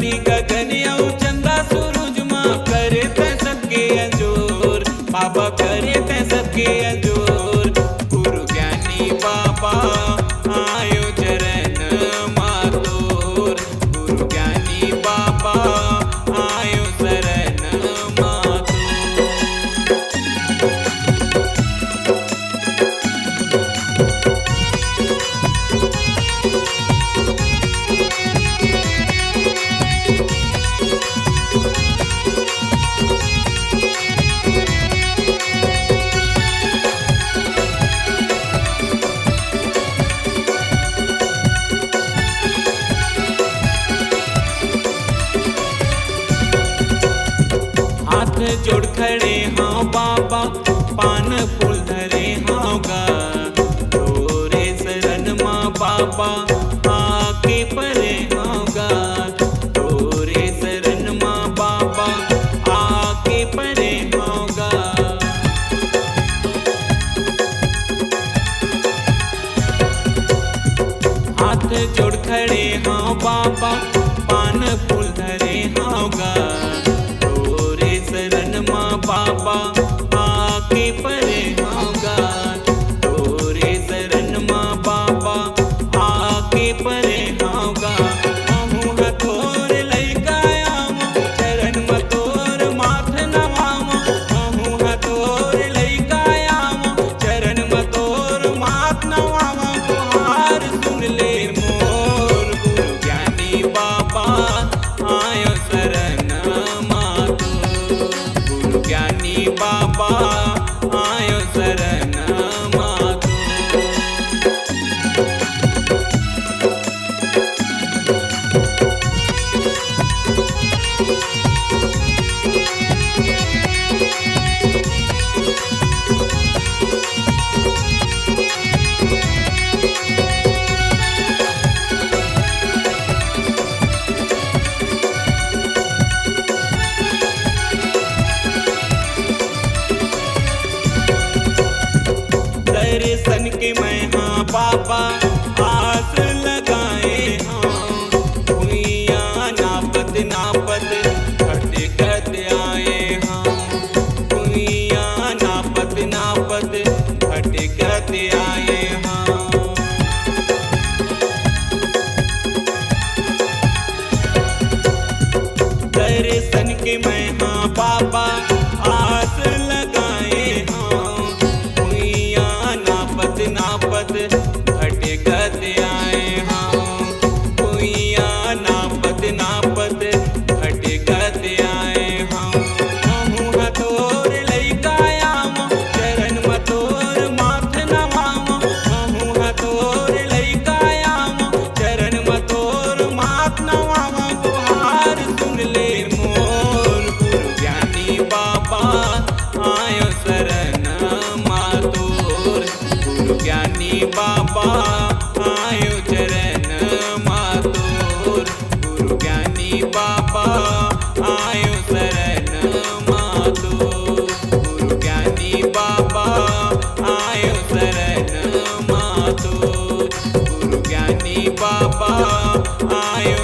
तारी गगन औ चंदा सूरज माँ करे तै सबके अंजोर, बाबा करे तै सबके अंजोर। गुरु ज्ञानी बाबा आयो चरण माँ तोर, गुरु ज्ञानी बाबा आयो शरण माँ तोर। हाथ जोड़ खड़े हाँ बाबा, पान फूल धरे हाँ गा, तोरे शरण माँ बाबा आके परे हाँ गा, तोरे शरण माँ बाबा आके परे हाँ गा। हाथ जोड़ खड़े हाँ बाबा, पान फूल धरे हाँ गा, शरण माँ बाबा आके परे हाँ गा, तोरे शरण माँ बाबा आके परे हाँ गा। हमहू हथोर लइका आवा, चरण में तोर माथ नवावा, हमहू हथोर लइका आवा, चरण में तोर माथ नवावा। तुहार सुन ले मोर, गुरु ज्ञानी बाबा आयो शरण माँ तोर, गुरु ज्ञानी बाबा आयो शरण माँ तोर। दर्शन के मैं हाँ बाबा आस लगाए हाँ, भुइया नापत नापत भटकत आए हाँ, भुइया नापत नापत भटकत आए हाँ। दर्शन के मैं हाँ बाबा आस लगाए हाँ, नापत भटकत आए हाँ, भुइया नापत नापत भटकत आए हाँ। हमहू हथोर लइका आवा, चरण में तोर माथ नवावा, हमहू हथोर लइका आवा, चरण में तोर माथ नवावा। तुहार सुन ले मोर, गुरु ज्ञानी बाबा आयो शरण माँ तोर, गुरु ज्ञानी बाबा आयो चरण माँ तोर, गुरु ज्ञानी बाबा आयो शरण माँ तोर, गुरु ज्ञानी बाबा आयो शरण माँ तोर, गुरु ज्ञानी बाबा आयो